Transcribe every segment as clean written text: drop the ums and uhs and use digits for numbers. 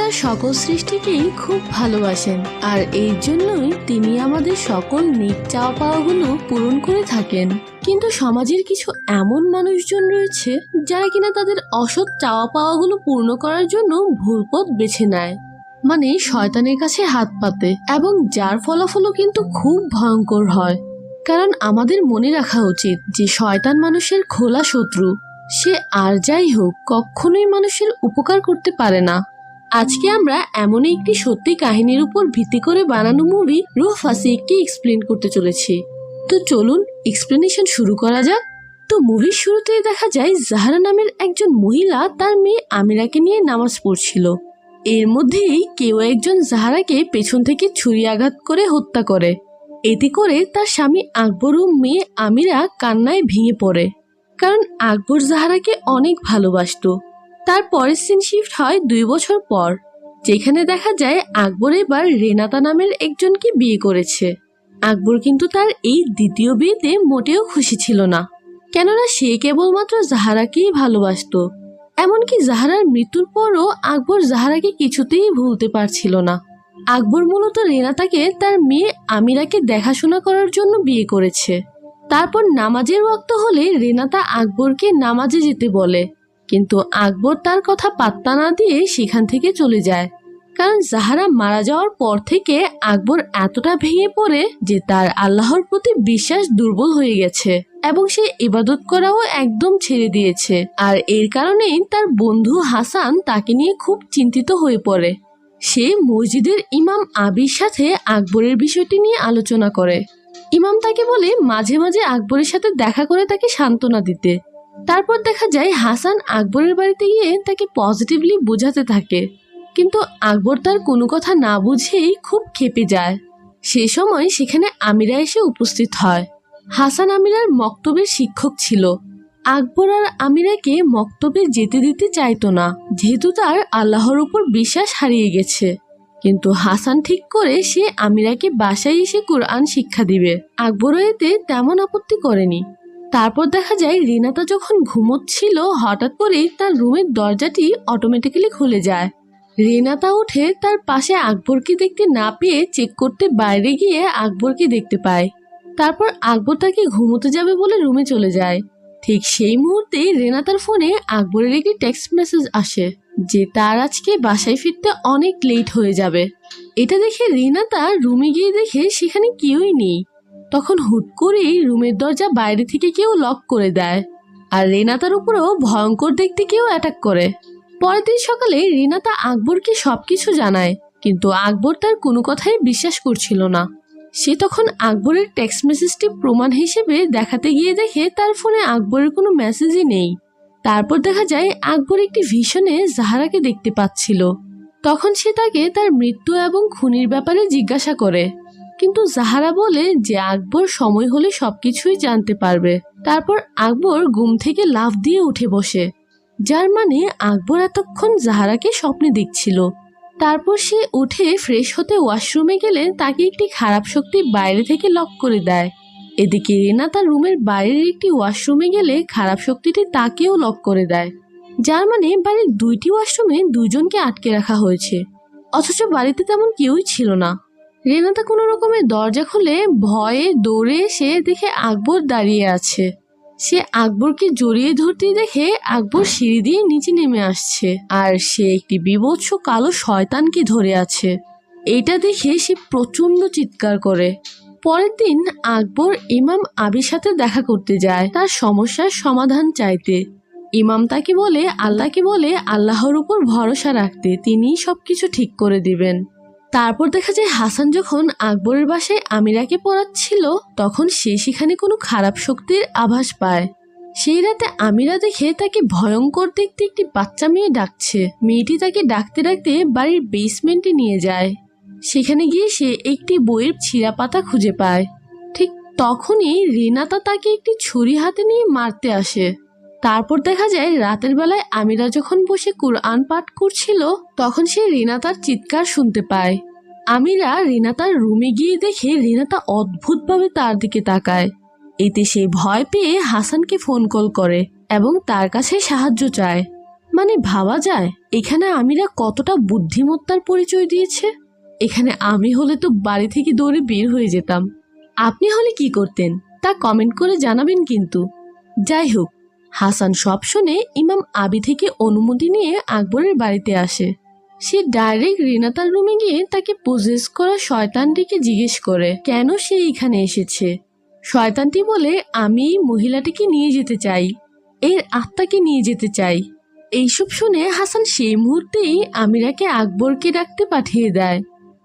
তার সকল সৃষ্টিকেই খুব ভালোবাসেন, আর এই জন্যই তিনি আমাদের সকল নেক চাওয়া পাওয়াগুলো পূরণ করে থাকেন। কিন্তু সমাজের কিছু এমন মানুষজন রয়েছে যারা কিনা তাদের অসৎ চাওয়া পাওয়াগুলো পূর্ণ করার জন্য ভুল পথ বেছে নেয়, মানে শয়তানের কাছে হাত পাতে, এবং যার ফলাফলও কিন্তু খুব ভয়ঙ্কর হয়। কারণ আমাদের মনে রাখা উচিত যে শয়তান মানুষের খোলা শত্রু। সে আর যাই হোক কখনোই মানুষের উপকার করতে পারে না। আজকে আমরা এমন একটি সত্যি কাহিনীর উপর ভিত্তি করে বানানো মুভি রুহ ফাসিককে এক্সপ্লেন করতে চলেছি। তো চলুন এক্সপ্লেনেশন শুরু করা যাক। তো মুভির শুরুতেই দেখা যায় জাহরা নামের একজন মহিলা তার মেয়ে আমিরাকে নিয়ে নামাজ পড়ছিল। এর মধ্যেই কেউ একজন জাহরাকে পেছন থেকে ছুরি আঘাত করে হত্যা করে। এতে করে তার স্বামী আকবর ও মেয়ে আমিরা কান্নায় ভেঙে পড়ে, কারণ আকবর জাহরাকে অনেক ভালোবাসতো। তার পরের সিন শিফট হয় 2 বছর পর, যেখানে দেখা যায় আকবর এবার রেনাতা নামের একজনকে বিয়ে করেছে। আকবর কিন্তু তার এই দ্বিতীয় বিয়েতে মোটেও খুশি ছিল না, কেননা সে কেবলমাত্র জাহরাকেই ভালোবাসতো। এমনকি জাহরার মৃত্যুর পরও আকবর জাহরাকে কিছুতেই ভুলতে পারছিল না। আকবর মূলত রেনাতাকে তার মেয়ে আমিরাকে দেখাশোনা করার জন্য বিয়ে করেছে। তারপর নামাজের ওয়াক্ত হলে রেনাতা আকবরকে নামাজে যেতে বলে, কিন্তু আকবর তার কথা পাত্তা না দিয়ে সেখান থেকে চলে যায়। কারণ জাহরা মারা যাওয়ার পর থেকে আকবর এতটা ভেঙে পড়ে যে তার আল্লাহর প্রতি বিশ্বাস দুর্বল হয়ে গেছে এবং সে ইবাদত করাও একদম ছেড়ে দিয়েছে। আর এর কারণেই তার বন্ধু হাসান তাকে নিয়ে খুব চিন্তিত হয়ে পড়ে। সে মসজিদের ইমাম আবির সাথে আকবরের বিষয়টি নিয়ে আলোচনা করে। ইমাম তাকে বলে মাঝে মাঝে আকবরের সাথে দেখা করে তাকে সান্ত্বনা দিতে। তারপর দেখা যায় হাসান আকবরের বাড়িতে গিয়ে তাকে পজিটিভলি বোঝাতে থাকে, কিন্তু আকবর তার কোনো কথা না বুঝেই খুব ক্ষেপে যায়। সে সময় সেখানে আমিরা এসে উপস্থিত হয়। হাসান আমিরার মক্তবের শিক্ষক ছিল। আকবর আর আমিরাকে মক্তবে যেতে দিতে চাইতো না, যেহেতু তার আল্লাহর উপর বিশ্বাস হারিয়ে গেছে। কিন্তু হাসান ঠিক করে সে আমিরাকে বাসায় এসে কোরআন শিক্ষা দিবে। আকবরও এতে তেমন আপত্তি করেনি। তারপর দেখা যায় রেনাতা যখন ঘুমোচ্ছিল হঠাৎ করেই তার রুমের দরজাটি অটোমেটিক্যালি খুলে যায়। রেনাতা উঠে তার পাশে আকবরকে দেখতে না পেয়ে চেক করতে বাইরে গিয়ে আকবরকে দেখতে পায়। তারপর আকবর তাকে ঘুমোতে যাবে বলে রুমে চলে যায়। ঠিক সেই মুহূর্তে রেনাতার ফোনে আকবরের একটি টেক্সট মেসেজ আসে যে তার আজকে বাসায় ফিরতে অনেক লেট হয়ে যাবে। এটা দেখে রেনাতা রুমে গিয়ে দেখে সেখানে কেউই নেই। তখন হুট করেই রুমের দরজা বাইরে থেকে কেউ লক করে দেয়, আর রেনাতার উপরেও ভয়ঙ্কর দেখতে কেউ অ্যাটাক করে। পরের দিন সকালে রেনাতা আকবরকে সবকিছু জানায়, কিন্তু আকবর তার কোনো কথাই বিশ্বাস করছিল না। সে তখন আকবরের টেক্সট মেসেজটি প্রমাণ হিসেবে দেখাতে গিয়ে দেখে তার ফোনে আকবরের কোনো মেসেজই নেই। তারপর দেখা যায় আকবর একটি ভিশনে জাহরাকে দেখতে পাচ্ছিল। তখন সে তাকে তার মৃত্যু এবং খুনির ব্যাপারে জিজ্ঞাসা করে, কিন্তু জাহরা বলে যে আকবর সময় হলে সবকিছুই জানতে পারবে। তারপর আকবর ঘুম থেকে লাফ দিয়ে উঠে বসে, যার মানে আকবর এতক্ষণ জাহরাকে স্বপ্নে দেখছিল। তারপর সে উঠে ফ্রেশ হতে ওয়াশরুমে গেলে তাকে একটি খারাপ শক্তি বাইরে থেকে লক করে দেয়। এদিকে রেনা তার রুমের বাইরের একটি ওয়াশরুমে গেলে খারাপ শক্তিটি তাকেও লক করে দেয়, যার মানে বাড়ির 2টি ওয়াশরুমে 2জনকে আটকে রাখা হয়েছে, অথচ বাড়িতে তেমন কেউই ছিল না। রেনাতা কোনো রকমের দরজা খুলে ভয়ে দৌড়ে এসে দেখে আকবর দাঁড়িয়ে আছে। সে আকবরকে জড়িয়ে ধরতে দেখে আকবর সিঁড়ি দিয়ে নিচে নেমে আসছে, আর সে একটি বিভৎস কালো শয়তানকে ধরে আছে। এইটা দেখে সে প্রচন্ড চিৎকার করে। পরের দিন আকবর ইমাম আবির সাথে দেখা করতে যায় তার সমস্যার সমাধান চাইতে। ইমাম তাকে বলে আল্লাহর উপর ভরসা রাখতে, তিনিই সবকিছু ঠিক করে দিবেন। তারপর দেখা যায় হাসান যখন আকবরের বাসায় আমিরাকে পড়াচ্ছিল তখন সে সেখানে কোনো খারাপ শক্তির আভাস পায়। সেই রাতে আমিরা দেখে তাকে ভয়ঙ্কর দেখতে একটি বাচ্চা মেয়ে ডাকছে। মেয়েটি তাকে ডাকতে ডাকতে বাড়ির বেসমেন্টে নিয়ে যায়। সেখানে গিয়ে সে একটি বইয়ের ছিঁড়া পাতা খুঁজে পায়। ঠিক তখনই রেনাতা তাকে একটি ছুরি হাতে নিয়ে মারতে আসে। তারপর দেখা যায় রাতের বেলায় আমিরা যখন বসে কুরআন পাঠ করছিল তখন সে রেনাতার চিৎকার শুনতে পায়। আমিরা রেনাতার রুমে গিয়ে দেখে রেনাতা অদ্ভুতভাবে তার দিকে তাকায়। এতে সে ভয় পেয়ে হাসানকে ফোন কল করে এবং তার কাছে সাহায্য চায়। মানে ভাবা যায় এখানে আমিরা কতটা বুদ্ধিমত্তার পরিচয় দিয়েছে। এখানে আমি হলে তো বাড়ি থেকে দৌড়ে বের হয়ে যেতাম। আপনি হলে কি করতেন তা কমেন্ট করে জানাবেন কিন্তু। যাই হোক, হাসান সব শুনে ইমাম আবি থেকে অনুমতি নিয়ে আকবরের বাড়িতে আসে। সে ডাইরেক্ট রিনাতার রুমে গিয়ে তাকে পজেস করা শয়তানটিকে জিজ্ঞেস করে কেন সে এখানে এসেছে। শয়তানটি বলে, আমি এই মহিলাটিকে নিয়ে যেতে চাই, এর আত্মাকে নিয়ে যেতে চাই। এইসব শুনে হাসান সেই মুহূর্তেই আমিরাকে আকবরকে ডাকতে পাঠিয়ে দেয়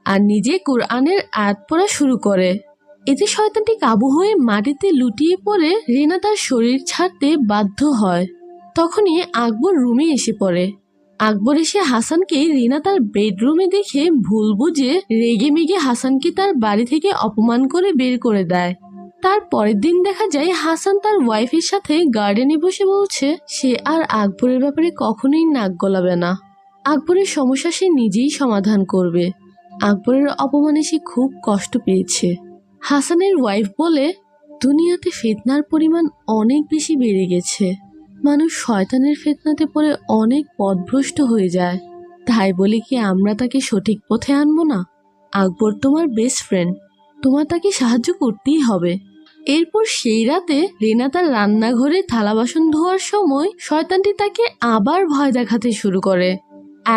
আর নিজে কোরআনের আয়াত পড়া শুরু করে। এতে শয়তানটি কাবু হয়ে মাটিতে লুটিয়ে পড়ে রিনাতার শরীর ছাড়তে বাধ্য হয়। তখনই আকবর রুমে এসে পড়ে। আকবর এসে হাসানকে রিনাতার বেডরুমে দেখে ভুল বুঝে রেগে মেগে হাসানকে তার বাড়ি থেকে অপমান করে বের করে দেয়। তার পরের দিন দেখা যায় হাসান তার ওয়াইফের সাথে গার্ডেনে বসে বলছে সে আর আকবরের ব্যাপারে কখনোই নাক গলাবে না। আকবরের সমস্যা সে নিজেই সমাধান করবে। আকবরের অপমানে সে খুব কষ্ট পেয়েছে। হাসানের ওয়াইফ বলে, দুনিয়াতে ফিতনার পরিমাণ অনেক বেশি বেড়ে গেছে। মানুষ শয়তানের ফিতনাতে পড়ে অনেক পথভ্রষ্ট হয়ে যায়। তাই বলে কি আমরা তাকে সঠিক পথে আনবো না? আকবর তোমার বেস্ট ফ্রেন্ড, তোমার তাকে সাহায্য করতেই হবে। এরপর সেই রাতে রিনা তার রান্নাঘরে থালা বাসন ধোয়ার সময় শয়তানটি তাকে আবার ভয় দেখাতে শুরু করে।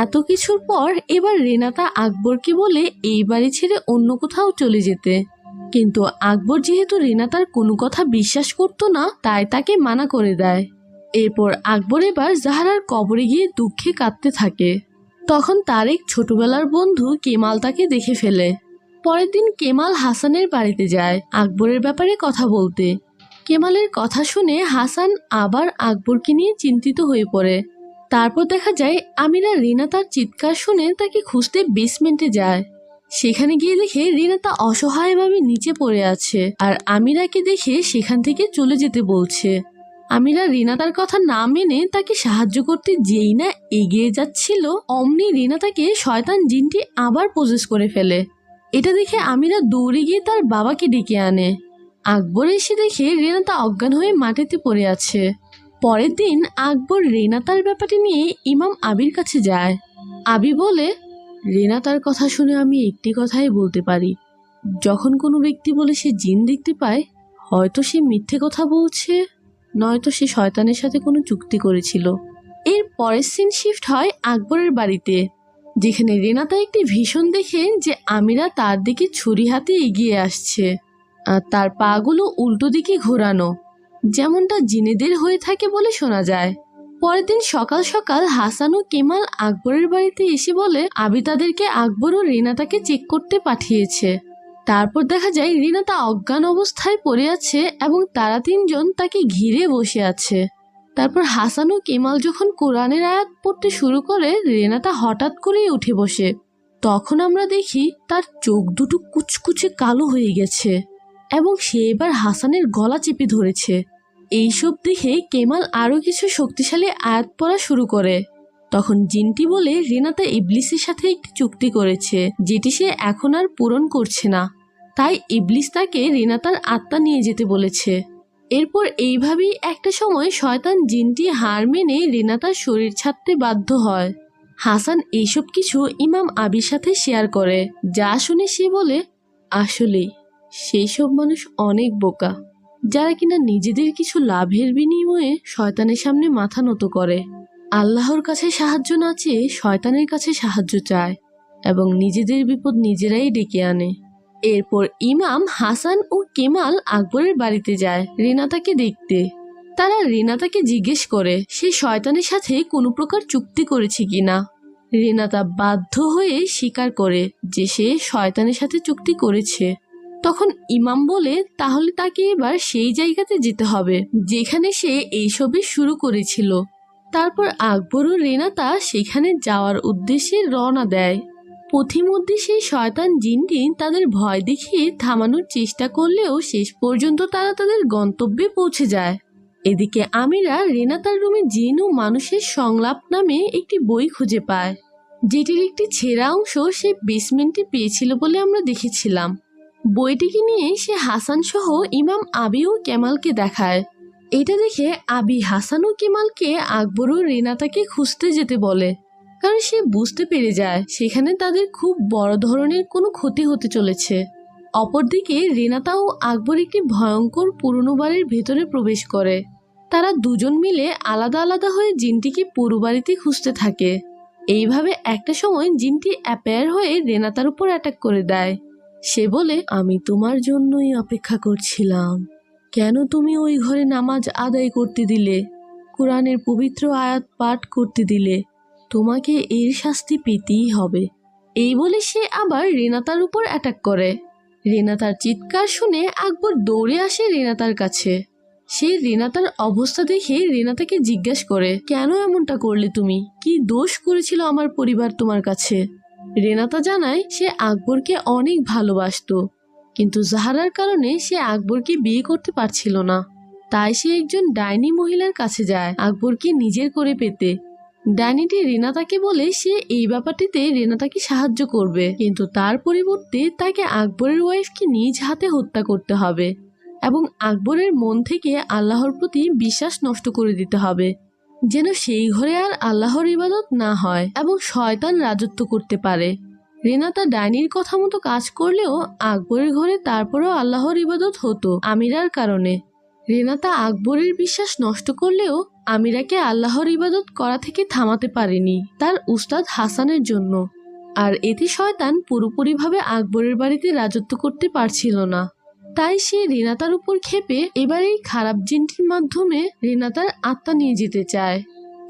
এত কিছুর পর এবার রিনাতা আকবরকে বলে এই বাড়ি ছেড়ে অন্য কোথাও চলে যেতে। কিন্তু আকবর যেহেতু রিনাতার কোনো কথা বিশ্বাস করত না, তাই তাকে মানা করে দেয়। এরপর আকবর এবার জাহারার কবরে গিয়ে দুঃখে কাঁদতে থাকে। তখন তার এক ছোটবেলার বন্ধু কেমাল তাকে দেখে ফেলে। পরের দিন কেমাল হাসানের বাড়িতে যায় আকবরের ব্যাপারে কথা বলতে। কেমালের কথা শুনে হাসান আবার আকবরকে নিয়ে চিন্তিত হয়ে পড়ে। তারপর দেখা যায় আমিরা রিনাতার চিৎকার শুনে তাকে খুঁজতে বেসমেন্টে যায়। সেখানে গিয়ে দেখে রিনাতা অসহায়ভাবে নিচে পড়ে আছে আর আমিরাকে দেখে সেখান থেকে চলে যেতে বলছে। আমিরা রিনাতার কথা না মেনে তাকে সাহায্য করতে যেই না এগিয়ে যাচ্ছিল, অমনি রিনাতাকে শয়তান জিনটি আবার পজেস করে ফেলে। এটা দেখে আমিরা দৌড়ে গিয়ে তার বাবাকে ডেকে আনে। আকবর এসে দেখে রিনাতা অজ্ঞান হয়ে মাটিতে পড়ে আছে। পরের দিন আকবর রিনাতার ব্যাপারটি নিয়ে ইমাম আবির কাছে যায়। আবি বলে, রিনাতার কথা শুনে আমি একটি কথাই বলতে পারি, যখন কোনো ব্যক্তি বলে সে জিন দেখতে পায়, হয়তো সে মিথ্যে কথা বলছে, নয়তো সে শয়তানের সাথে কোনো চুক্তি করেছিল। এর পরের সিন শিফট হয় আকবরের বাড়িতে, যেখানে রিনাতা একটি ভীষণ দেখে যে আমিরা তার দিকে ছুরি হাতে এগিয়ে আসছে আর তার পাগুলো উল্টো দিকে ঘোরানো, যেমনটা জিনেদের হয়ে থাকে বলে শোনা যায়। পরের দিন সকাল সকাল হাসান ও কেমাল আকবরের বাড়িতে এসে বলে আবি তাদেরকে আকবর ও রিনাতাকে চেক করতে পাঠিয়েছে। তারপর দেখা যায় রিনাতা অজ্ঞান অবস্থায় পড়ে আছে এবং তারা তিনজন তাকে ঘিরে বসে আছে। তারপর হাসান ও কেমাল যখন কোরআনের আয়াত পড়তে শুরু করে, রিনাতা হঠাৎ করেই উঠে বসে। তখন আমরা দেখি তার চোখ দুটো কুচকুচে কালো হয়ে গেছে এবং সে এবার হাসানের গলা চেপে ধরেছে। এইসব দেখে কেমাল আরো কিছু শক্তিশালী আয়াত পড়া শুরু করে। তখন জিনটি বলে রিনাতা ইবলিসের সাথে একটি চুক্তি করেছে যেটি সে এখন আর পূরণ করছে না, তাই ইবলিস তাকে রিনাতার আত্মা নিয়ে যেতে বলেছে। এরপর এইভাবেই একটা সময় শয়তান জিনটি হার মেনে রিনাতার শরীর ছাড়তে বাধ্য হয়। হাসান এইসব কিছু ইমাম আবির সাথে শেয়ার করে, যা শুনে সে বলে, আসলেই সেই সব মানুষ অনেক বোকা, যারা কিনা নিজেদের কিছু লাভের বিনিময়ে শয়তানের সামনে মাথা নত করে, আল্লাহর কাছে সাহায্য না চেয়ে শয়তানের কাছে সাহায্য চায় এবং নিজেদের বিপদ নিজেরাই ডেকে আনে। এরপর ইমাম হাসান ও কেমাল আকবরের বাড়িতে যায় রিনাতাকে দেখতে। তারা রিনাতাকে জিজ্ঞেস করে সে শয়তানের সাথে কোনো প্রকার চুক্তি করেছে কিনা। রিনাতা বাধ্য হয়ে স্বীকার করে যে সে শয়তানের সাথে চুক্তি করেছে। তখন ইমাম বলে তাহলে তাকে এবার সেই জায়গাতে যেতে হবে যেখানে সে এইসবে শুরু করেছিল। তারপর আকবর ও রিনাতা সেখানে যাওয়ার উদ্দেশ্যে রওনা দেয়। পথিমধ্যে সেই শয়তান জিনটি তাদের ভয় দেখিয়ে থামানোর চেষ্টা করলেও শেষ পর্যন্ত তারা তাদের গন্তব্যে পৌঁছে যায়। এদিকে আমিরা রিনাতার রুমে জিন ও মানুষের সংলাপ নামে একটি বই খুঁজে পায়, যেটির একটি ছেঁড়া অংশ সে বেসমেন্টে পেয়েছিল বলে আমরা দেখেছিলাম। বইটিকে নিয়ে সে হাসান সহ ইমাম আবি ও কেমালকে দেখায় এটা দেখে আবি হাসান ও কেমালকে আকবর ও রেনাতাকে খুঁজতে যেতে বলে, কারণ সে বুঝতে পেরে যায় সেখানে তাদের খুব বড় ধরনের কোনো ক্ষতি হতে চলেছে। অপরদিকে রেনাতা ও আকবর একটি ভয়ঙ্কর পুরনো বাড়ির ভেতরে প্রবেশ করে। তারা দুজন মিলে আলাদা আলাদা হয়ে জিনটিকে পুরো বাড়িতে খুঁজতে থাকে। এইভাবে একটা সময় জিনটি অ্যাপায়ার হয়ে রেনাতার উপর অ্যাটাক করে দেয়। সে বলে, আমি তোমার জন্যই অপেক্ষা করছিলাম। কেন তুমি ওই ঘরে নামাজ আদায় করতে দিলে, কোরআনের পবিত্র আয়াত পাঠ করতে দিলে? তোমাকে এর শাস্তি পেতেই হবে। এই বলে সে আবার রেনাতার উপর অ্যাটাক করে। রেনাতার চিৎকার শুনে আকবর দৌড়ে আসে রেনাতার কাছে। সে রেনাতার অবস্থা দেখে রেনাতাকে জিজ্ঞাসা করে, কেন এমনটা করলে তুমি? কি দোষ করেছিল আমার পরিবার তোমার কাছে? রেনাতা জানায় সে আকবরকে অনেক ভালোবাসতো, কিন্তু জাহারার কারণে সে আকবরকে বিয়ে করতে পারছিল না। তাই সে একজন ডাইনি মহিলার কাছে যায় আকবরকে নিজের করে পেতে। ডাইনিটি রেনাতাকে বলে সে এই ব্যাপারটিতে রেনাতাকে সাহায্য করবে, কিন্তু তার পরিবর্তে তাকে আকবরের ওয়াইফকে নিজ হাতে হত্যা করতে হবে এবং আকবরের মন থেকে আল্লাহর প্রতি বিশ্বাস নষ্ট করে দিতে হবে, যেন সেই ঘরে আর আল্লাহর ইবাদত না হয় এবং শয়তান রাজত্ব করতে পারে। রেনাতা ডাইনির কথা মতো কাজ করলেও আকবরের ঘরে তারপরও আল্লাহর ইবাদত হতো আমিরার কারণে। রেনাতা আকবরের বিশ্বাস নষ্ট করলেও আমিরাকে আল্লাহর ইবাদত করা থেকে থামাতে পারেনি তার উস্তাদ হাসানের জন্য। আর এতে শয়তান পুরোপুরিভাবে আকবরের বাড়িতে রাজত্ব করতে পারছিল না। তাই সে রেনাতার উপর ক্ষেপে এবার এই খারাপ জিনটির মাধ্যমে রেনাতার আত্মা নিয়ে যেতে চায়,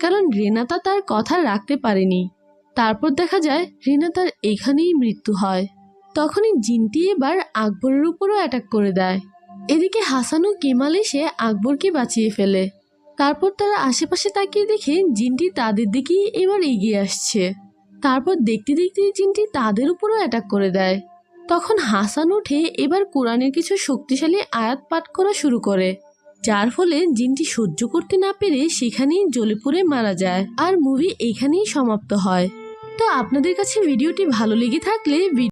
কারণ রেনাতা তার কথা রাখতে পারেনি। তারপর দেখা যায় রেনাতার এখানেই মৃত্যু হয়। তখনই জিনটি এবার আকবরের উপরও অ্যাটাক করে দেয়। এদিকে হাসান ও কেমাল এসে আকবরকে বাঁচিয়ে ফেলে। তারপর তারা আশেপাশে তাকিয়ে দেখে জিনটি তাদের দিকেই এবার এগিয়ে আসছে। তারপর দেখতে দেখতে জিনটি তাদের উপরও অ্যাটাক করে দেয়। তখন হাসান উঠে এবার কোরআনের কিছু শক্তিশালী আয়াত পাঠ করা শুরু করে, যার ফলে জিনটি সহ্য করতে না পেরে সেখানেই জ্বলে পুড়ে মারা যায়। আর মুভি এখানেই সমাপ্ত হয়। তো আপনাদের কাছে ভিডিওটি ভালো লেগে থাকলে